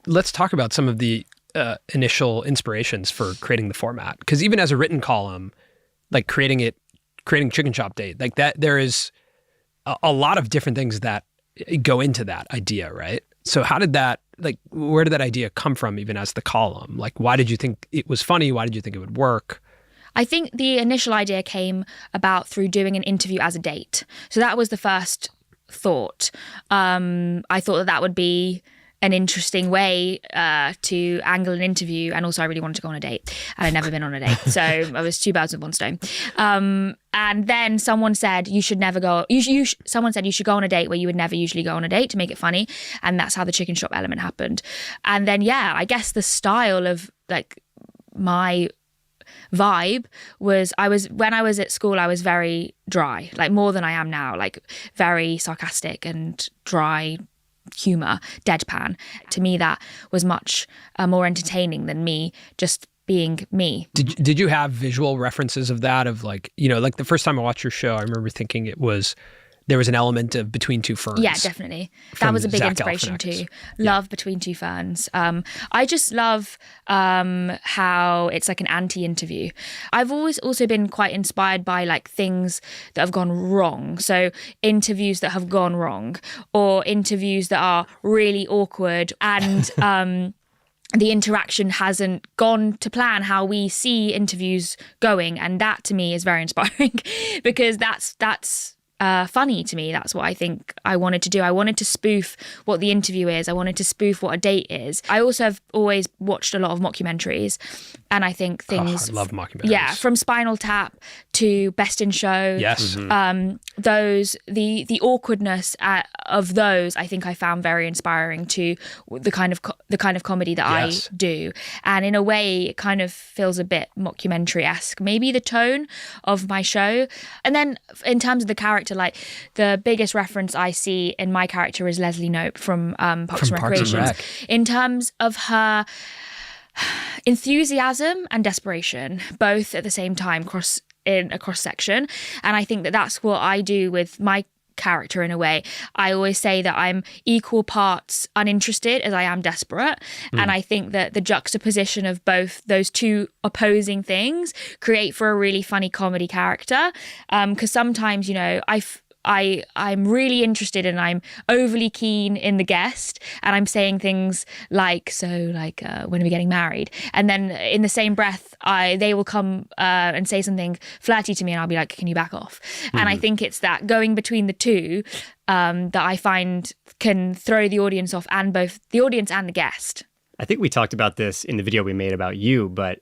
let's talk about some of the initial inspirations for creating the format. Because even as a written column, like creating Chicken Shop Date, like that, there is a lot of different things that go into that idea, right? So how did that, like, where did that idea come from even as the column? Like, why did you think it was funny? Why did you think it would work? I think the initial idea came about through doing an interview as a date. So that was the first thought. I thought that would be an interesting way to angle an interview, and also I really wanted to go on a date, and I'd never been on a date, so I was two birds with one stone. And then someone said you should never go. Someone said you should go on a date where you would never usually go on a date to make it funny, and that's how the chicken shop element happened. And then I guess the style of like my vibe was when I was at school I was very dry, like more than I am now, like very sarcastic and dry humor, deadpan. To me that was much more entertaining than me just being me. Did you have visual references of that, of like, you know, like the first time I watched your show, I remember thinking there was an element of Between Two Ferns. Yeah, definitely. That was a big Zach inspiration Galifianakis. too. Love Between Two Ferns. I just love how it's like an anti-interview. I've always also been quite inspired by like things that have gone wrong. So interviews that have gone wrong, or interviews that are really awkward and the interaction hasn't gone to plan how we see interviews going. And that to me is very inspiring because that's funny to me. That's what I think I wanted to do. I wanted to spoof what the interview is. I wanted to spoof what a date is. I also have always watched a lot of mockumentaries, and I think things... I love mockumentaries. Yeah, from Spinal Tap to Best in Show. Yes. Those, the awkwardness of those, I think I found very inspiring to the kind of comedy that Yes. I do. And in a way, it kind of feels a bit mockumentary-esque. Maybe the tone of my show. And then in terms of the character, like the biggest reference I see in my character is Leslie Knope from Parks and Recreation. In terms of her enthusiasm and desperation, both at the same time, in a cross section. And I think that that's what I do with my character in a way. I always say that I'm equal parts uninterested as I am desperate. And I think that the juxtaposition of both those two opposing things create for a really funny comedy character. Because sometimes, you know, I'm really interested and I'm overly keen in the guest, and I'm saying things like, when are we getting married? And then in the same breath, they will come and say something flirty to me, and I'll be like, can you back off? And I think it's that going between the two that I find can throw the audience off, and both the audience and the guest. I think we talked about this in the video we made about you, but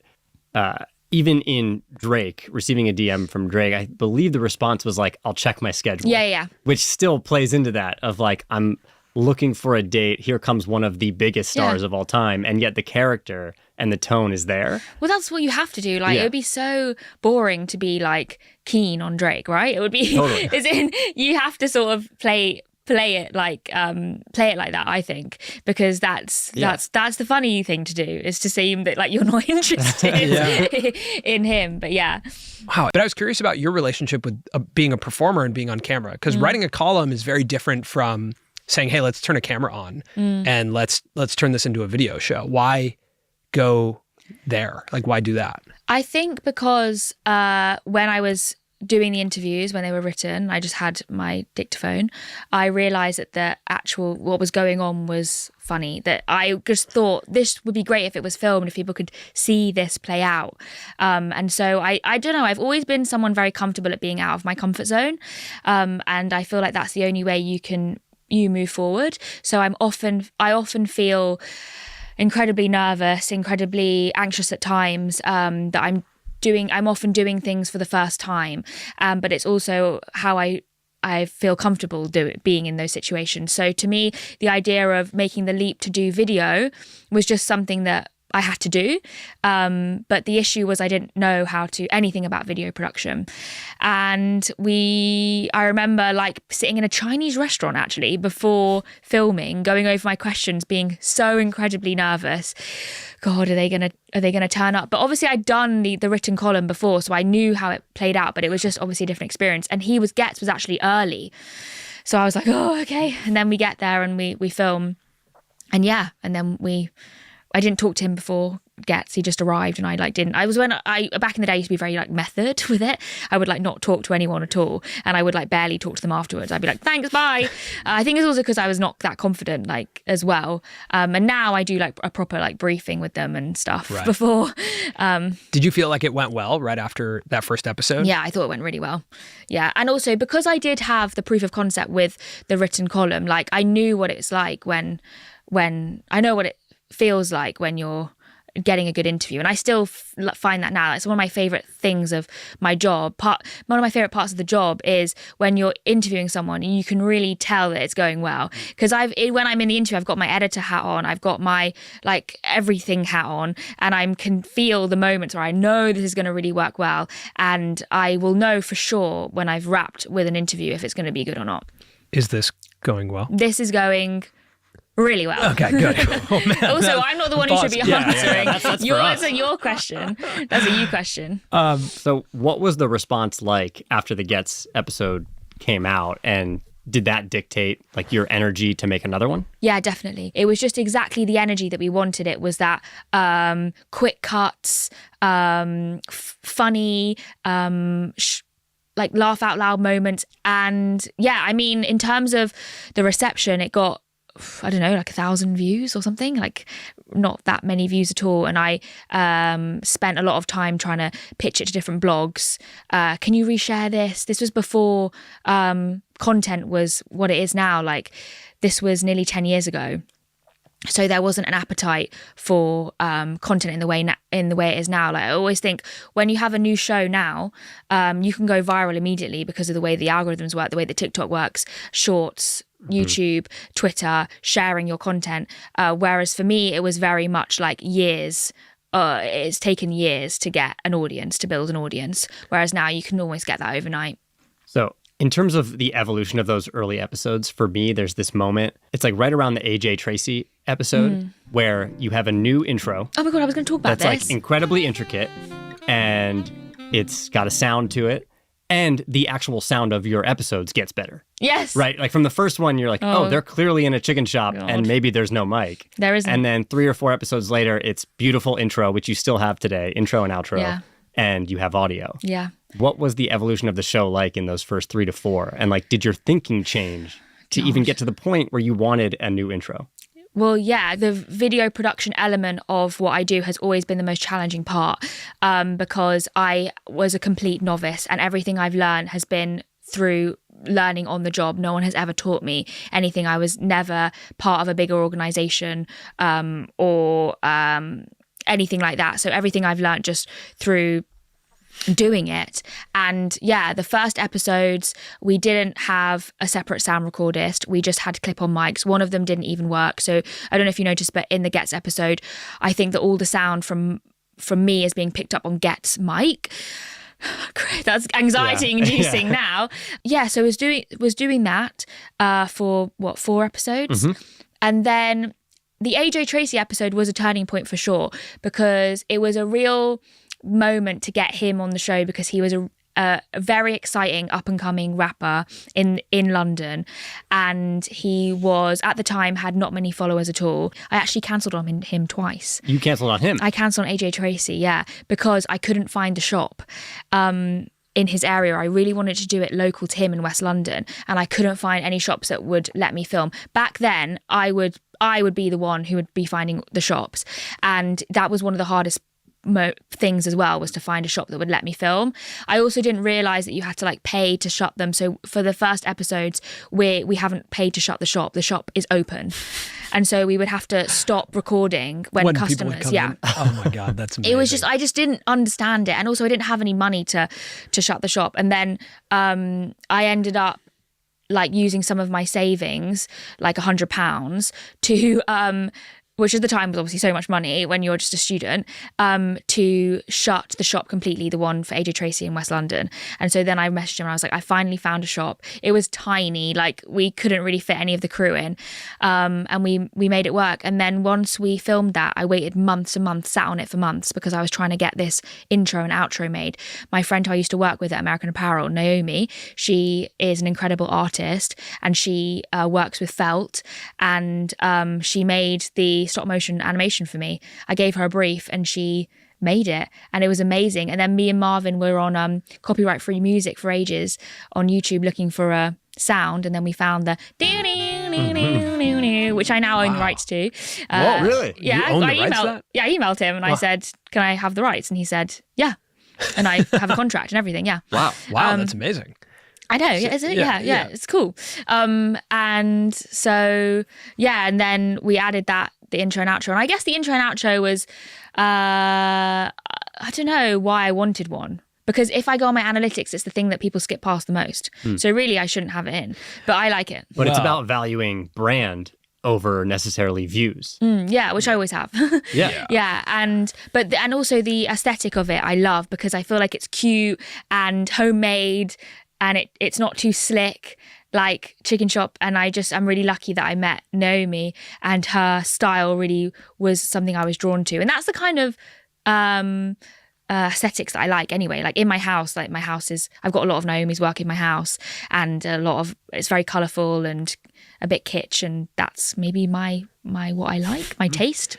even in Drake, receiving a DM from Drake, I believe the response was like, I'll check my schedule. Yeah. Which still plays into that of like, I'm looking for a date. Here comes one of the biggest stars of all time. And yet the character and the tone is there. Well, that's what you have to do. Like, it would be so boring to be like keen on Drake, right? It would be, Totally. as in, you have to sort of play it like that, I think, because that's the funny thing to do, is to seem that like you're not interested in him. But yeah. Wow. But I was curious about your relationship with being a performer and being on camera, because writing a column is very different from saying, hey, let's turn a camera on and let's turn this into a video show. Why go there? Like, why do that? I think because when I was doing the interviews, when they were written, I just had my dictaphone. I realised that what was going on was funny, that I just thought this would be great if it was filmed, if people could see this play out. And so I don't know, I've always been someone very comfortable at being out of my comfort zone. And I feel like that's the only way you move forward. So I often feel incredibly nervous, incredibly anxious at times, that I'm often doing things for the first time, but it's also how I feel comfortable being in those situations. So to me, the idea of making the leap to do video was just something that I had to do. But the issue was I didn't know anything about video production. And I remember like sitting in a Chinese restaurant actually before filming, going over my questions, being so incredibly nervous. God, are they gonna turn up? But obviously I'd done the written column before, so I knew how it played out, but it was just obviously a different experience. And Getz was actually early. So I was like, oh, okay. And then we get there and we film. and then I didn't talk to him before Gets. He just arrived, and I didn't. Back in the day, I used to be very method with it. I would not talk to anyone at all, and I would barely talk to them afterwards. I'd be like, thanks, bye. I think it's also because I was not that confident as well. And now I do a proper briefing with them and stuff before. Did you feel like it went well right after that first episode? Yeah, I thought it went really well. Yeah, and also because I did have the proof of concept with the written column, I knew what it's like when I know what it feels like when you're getting a good interview, and I still find that now. It's one of my favorite things of my job. One of my favorite parts of the job is when you're interviewing someone and you can really tell that it's going well. Because when I'm in the interview, I've got my editor hat on, I've got my everything hat on, and I can feel the moments where I know this is going to really work well, and I will know for sure when I've wrapped with an interview if it's going to be good or not. Is this going well? This is going really well. Okay, good. Oh, man, also, I'm not the one who should be answering. That's your question. That's a you question. So what was the response like after the Gets episode came out, and did that dictate your energy to make another one? Yeah, definitely. It was just exactly the energy that we wanted. It was that quick cuts, funny, laugh out loud moments. And yeah, I mean, in terms of the reception, it got, I don't know, 1,000 views or something, not that many views at all. And I spent a lot of time trying to pitch it to different blogs. Can you reshare this? This was before content was what it is now. This was nearly 10 years ago. So there wasn't an appetite for content in the way it is now. I always think when you have a new show now, you can go viral immediately because of the way the algorithms work, the way that TikTok works, shorts, YouTube, Twitter, sharing your content. Whereas for me, it was very much years. It's taken years to get an audience, to build an audience. Whereas now you can almost get that overnight. So in terms of the evolution of those early episodes, for me, there's this moment. It's right around the AJ Tracy episode where you have a new intro. Oh my God, I was going to talk about that's this. Incredibly intricate, and it's got a sound to it. And the actual sound of your episodes gets better. Yes. Right? From the first one, you're oh, they're clearly in a chicken shop God. And maybe there's no mic. There isn't. And then 3 or 4 episodes later, it's beautiful intro, which you still have today, intro and outro. Yeah. And you have audio. Yeah. What was the evolution of the show in those first 3 to 4? And did your thinking change to even get to the point where you wanted a new intro? Well, yeah, the video production element of what I do has always been the most challenging part because I was a complete novice, and everything I've learned has been through learning on the job. No one has ever taught me anything. I was never part of a bigger organization or anything like that. So everything I've learned just through doing it. And yeah, the first episodes, we didn't have a separate sound recordist. We just had clip-on mics. One of them didn't even work. So I don't know if you noticed, but in the Gets episode, I think that all the sound from me is being picked up on Gets' mic. Great, that's anxiety-inducing now. Yeah, so was doing that for 4 episodes, and then the AJ Tracy episode was a turning point for sure, because it was a real moment to get him on the show, because he was a very exciting up-and-coming rapper in London, and he was, at the time, had not many followers at all. I actually cancelled on him twice. You cancelled on him? I cancelled on AJ Tracy, yeah, because I couldn't find a shop in his area. I really wanted to do it local to him in West London, and I couldn't find any shops that would let me film. Back then, I would be the one who would be finding the shops, and that was one of the hardest things as well, was to find a shop that would let me film. I also didn't realize that you had to pay to shut them. So for the first episodes, we haven't paid to shut the shop. The shop is open, and so we would have to stop recording when customers. Yeah. Oh my God, that's amazing. It was just, I just didn't understand it, and also I didn't have any money to shut the shop. And then I ended up using some of my savings, £100, to which at the time was obviously so much money when you're just a student, to shut the shop completely, the one for AJ Tracy in West London. And so then I messaged him and I was like, I finally found a shop. It was tiny, like we couldn't really fit any of the crew in, and we made it work. And then once we filmed that, I waited months and months, sat on it for months, because I was trying to get this intro and outro made. My friend who I used to work with at American Apparel, Naomi, she is an incredible artist, and she works with felt, and she made the stop motion animation for me. I gave her a brief and she made it, and it was amazing. And then me and Marvin were on copyright free music for ages on YouTube looking for a sound, and then we found the which I now own the rights to. Whoa, really? Yeah, You own the rights to that? I emailed him and I said, can I have the rights? And he said, yeah. And I have a contract and everything. Yeah. Wow, that's amazing. I know, yeah, it's cool. And so, and then we added the intro and outro. And I guess the intro and outro was, I don't know why I wanted one. Because if I go on my analytics, it's the thing that people skip past the most. So really, I shouldn't have it in. But I like it. But it's about valuing brand over necessarily views. Yeah, which I always have. Yeah. Yeah, and also the aesthetic of it I love, because I feel like it's cute and homemade, and it's not too slick like Chicken Shop. And I'm really lucky that I met Naomi, and her style really was something I was drawn to. And that's the kind of aesthetics that I like anyway. Like in my house, I've got a lot of Naomi's work in my house, and it's very colourful and a bit kitsch, and that's maybe my what I like, my taste.